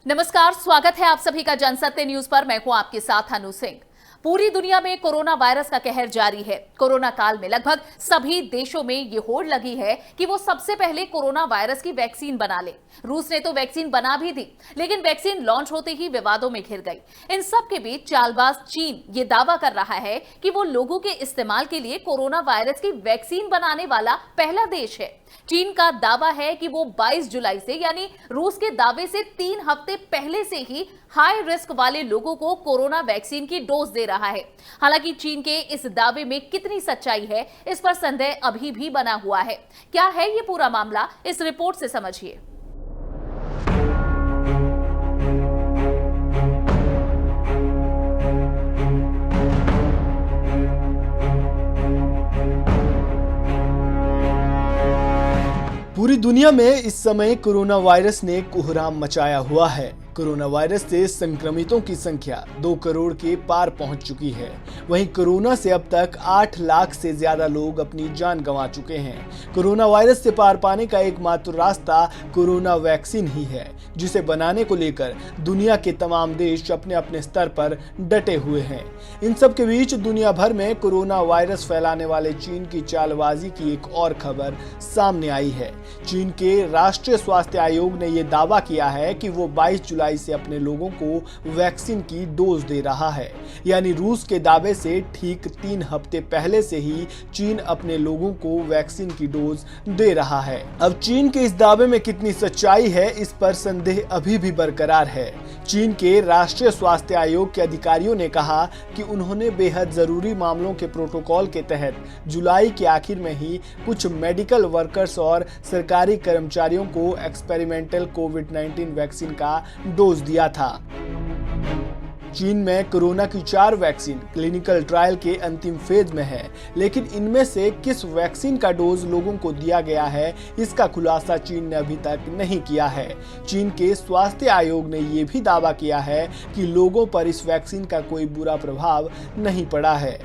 नमस्कार, स्वागत है आप सभी का जनसत्य न्यूज पर। मैं हूं आपके साथ अनु सिंह। पूरी दुनिया में कोरोना वायरस का कहर जारी है। कोरोना काल में लगभग सभी देशों में ये होड़ लगी है कि वो सबसे पहले कोरोना वायरस की वैक्सीन बना ले। रूस ने तो वैक्सीन बना भी दी, लेकिन वैक्सीन लॉन्च होते ही विवादों में घिर गई। इन सब के बीच चालबाज चीन ये दावा कर रहा है कि वो लोगों के इस्तेमाल के लिए कोरोना वायरस की वैक्सीन बनाने वाला पहला देश है। चीन का दावा है कि वो 22 जुलाई से, यानी रूस के दावे से 3 हफ्ते पहले से ही हाई रिस्क वाले लोगों को कोरोना वैक्सीन की डोज दे रहा है। हालांकि चीन के इस दावे में कितनी सच्चाई है, इस पर संदेह अभी भी बना हुआ है। क्या है ये पूरा मामला, इस रिपोर्ट से समझिए। पूरी दुनिया में इस समय कोरोना वायरस ने कोहराम मचाया हुआ है। कोरोना वायरस से संक्रमितों की संख्या 2 करोड़ के पार पहुंच चुकी है। वहीं कोरोना से अब तक 8 लाख से ज्यादा लोग अपनी जान गंवा चुके हैं। कोरोना वायरस से पार पाने का एकमात्र रास्ता कोरोना वैक्सीन ही है, जिसे बनाने को लेकर दुनिया के तमाम देश अपने अपने स्तर पर डटे हुए हैं। इन सब के बीच दुनिया भर में कोरोना वायरस फैलाने वाले चीन की चालबाजी की एक और खबर सामने आई है। चीन के राष्ट्रीय स्वास्थ्य आयोग ने यह दावा किया है कि वो 22 जुलाई से अपने लोगों को वैक्सीन की डोज दे रहा है। यानी रूस के दावे से ठीक 3 हफ्ते पहले से ही चीन अपने लोगों को वैक्सीन की डोज दे रहा है। अब चीन के इस दावे में कितनी सच्चाई है, इस पर संदेह अभी भी बरकरार है। चीन के राष्ट्रीय स्वास्थ्य आयोग के अधिकारियों ने कहा कि उन्होंने बेहद जरूरी मामलों के प्रोटोकॉल के तहत जुलाई के आखिर में ही कुछ मेडिकल वर्कर्स और सरकारी कर्मचारियों को एक्सपेरिमेंटल कोविड-19 वैक्सीन का डोज दिया था। चीन में कोरोना की 4 वैक्सीन क्लिनिकल ट्रायल के अंतिम फेज में है, लेकिन इनमें से किस वैक्सीन का डोज लोगों को दिया गया है, इसका खुलासा चीन ने अभी तक नहीं किया है। चीन के स्वास्थ्य आयोग ने यह भी दावा किया है कि लोगों पर इस वैक्सीन का कोई बुरा प्रभाव नहीं पड़ा है।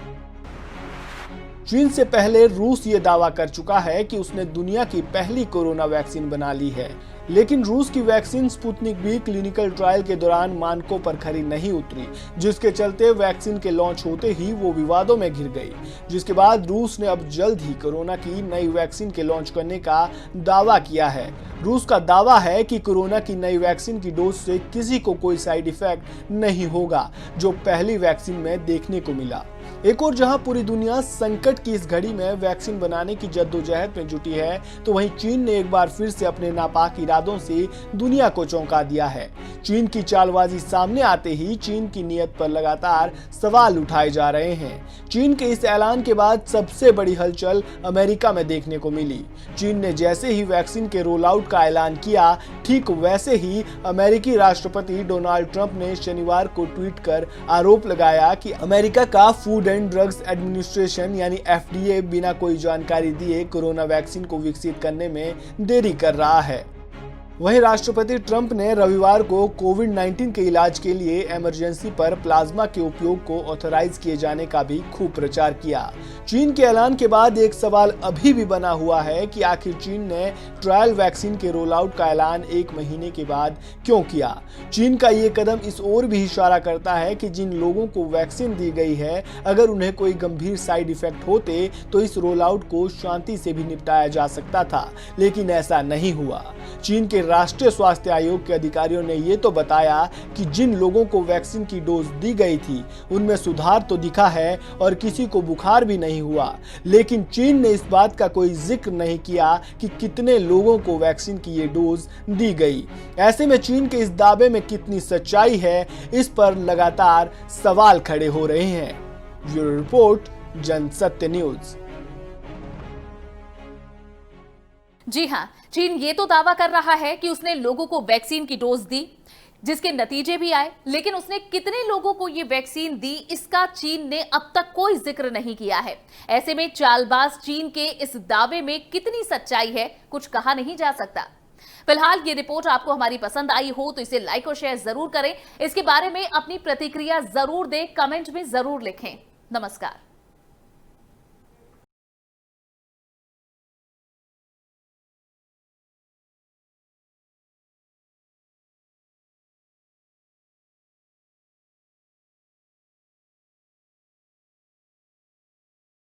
चीन से पहले रूस ये दावा कर चुका है कि उसने दुनिया की पहली कोरोना वैक्सीन बना ली है, लेकिन रूस की वैक्सीन स्पुतनिक भी क्लिनिकल ट्रायल के दौरान मानकों पर खरी नहीं उतरी, जिसके चलते वैक्सीन के लॉन्च होते ही वो विवादों में घिर गई। जिसके बाद रूस ने अब जल्द ही कोरोना की नई वैक्सीन के लॉन्च करने का दावा किया है। रूस का दावा है कि कोरोना की नई वैक्सीन की डोज से किसी को कोई साइड इफेक्ट नहीं होगा, जो पहली वैक्सीन में देखने को मिला। एक और जहां पूरी दुनिया संकट की इस घड़ी में वैक्सीन बनाने की जद्दोजहद में जुटी है, तो वहीं चीन ने एक बार फिर से अपने नापाक इरादों से दुनिया को चौंका दिया है। चीन की चालबाजी सामने आते ही चीन की नीयत पर लगातार सवाल उठाए जा रहे हैं। चीन के इस ऐलान के बाद सबसे बड़ी हलचल अमेरिका में देखने को मिली। चीन ने जैसे ही वैक्सीन के रोल आउट का ऐलान किया, ठीक वैसे ही अमेरिकी राष्ट्रपति डोनाल्ड ट्रंप ने शनिवार को ट्वीट कर आरोप लगाया कि अमेरिका का फूड एंड ड्रग्स एडमिनिस्ट्रेशन यानी FDA बिना कोई जानकारी दिए कोरोना वैक्सीन को विकसित करने में देरी कर रहा है। वहीं राष्ट्रपति ट्रंप ने रविवार को कोविड-19 के इलाज के लिए इमरजेंसी पर प्लाज्मा के उपयोग को ऑथराइज किए जाने का भी खूब प्रचार किया। चीन के ऐलान के बाद एक सवाल अभी भी बना हुआ है कि आखिर चीन ने ट्रायल वैक्सीन के रोल आउट का ऐलान 1 महीने के बाद क्यों किया। चीन का ये कदम इस ओर भी इशारा करता है कि जिन लोगों को वैक्सीन दी गई है, अगर उन्हें कोई गंभीर साइड इफेक्ट होते तो इस रोल आउट को शांति से भी निपटाया जा सकता था, लेकिन ऐसा नहीं हुआ। चीन के राष्ट्रीय स्वास्थ्य आयोग के अधिकारियों ने यह तो बताया कि जिन लोगों को वैक्सीन की डोज दी गई थी उनमें सुधार तो दिखा है और किसी को बुखार भी नहीं हुआ, लेकिन चीन ने इस बात का कोई जिक्र नहीं किया कि कितने लोगों को वैक्सीन की ये डोज दी गई। ऐसे में चीन के इस दावे में कितनी सच्चाई है, इस पर लगातार सवाल खड़े हो रहे हैं। Bureau report, Jansatya news. जी हां, चीन ये तो दावा कर रहा है कि उसने लोगों को वैक्सीन की डोज दी, जिसके नतीजे भी आए, लेकिन उसने कितने लोगों को ये वैक्सीन दी, इसका चीन ने अब तक कोई जिक्र नहीं किया है। ऐसे में चालबाज चीन के इस दावे में कितनी सच्चाई है, कुछ कहा नहीं जा सकता। फिलहाल ये रिपोर्ट आपको हमारी पसंद आई हो तो इसे लाइक और शेयर जरूर करें। इसके बारे में अपनी प्रतिक्रिया जरूर दें, कमेंट में जरूर लिखें। नमस्कार।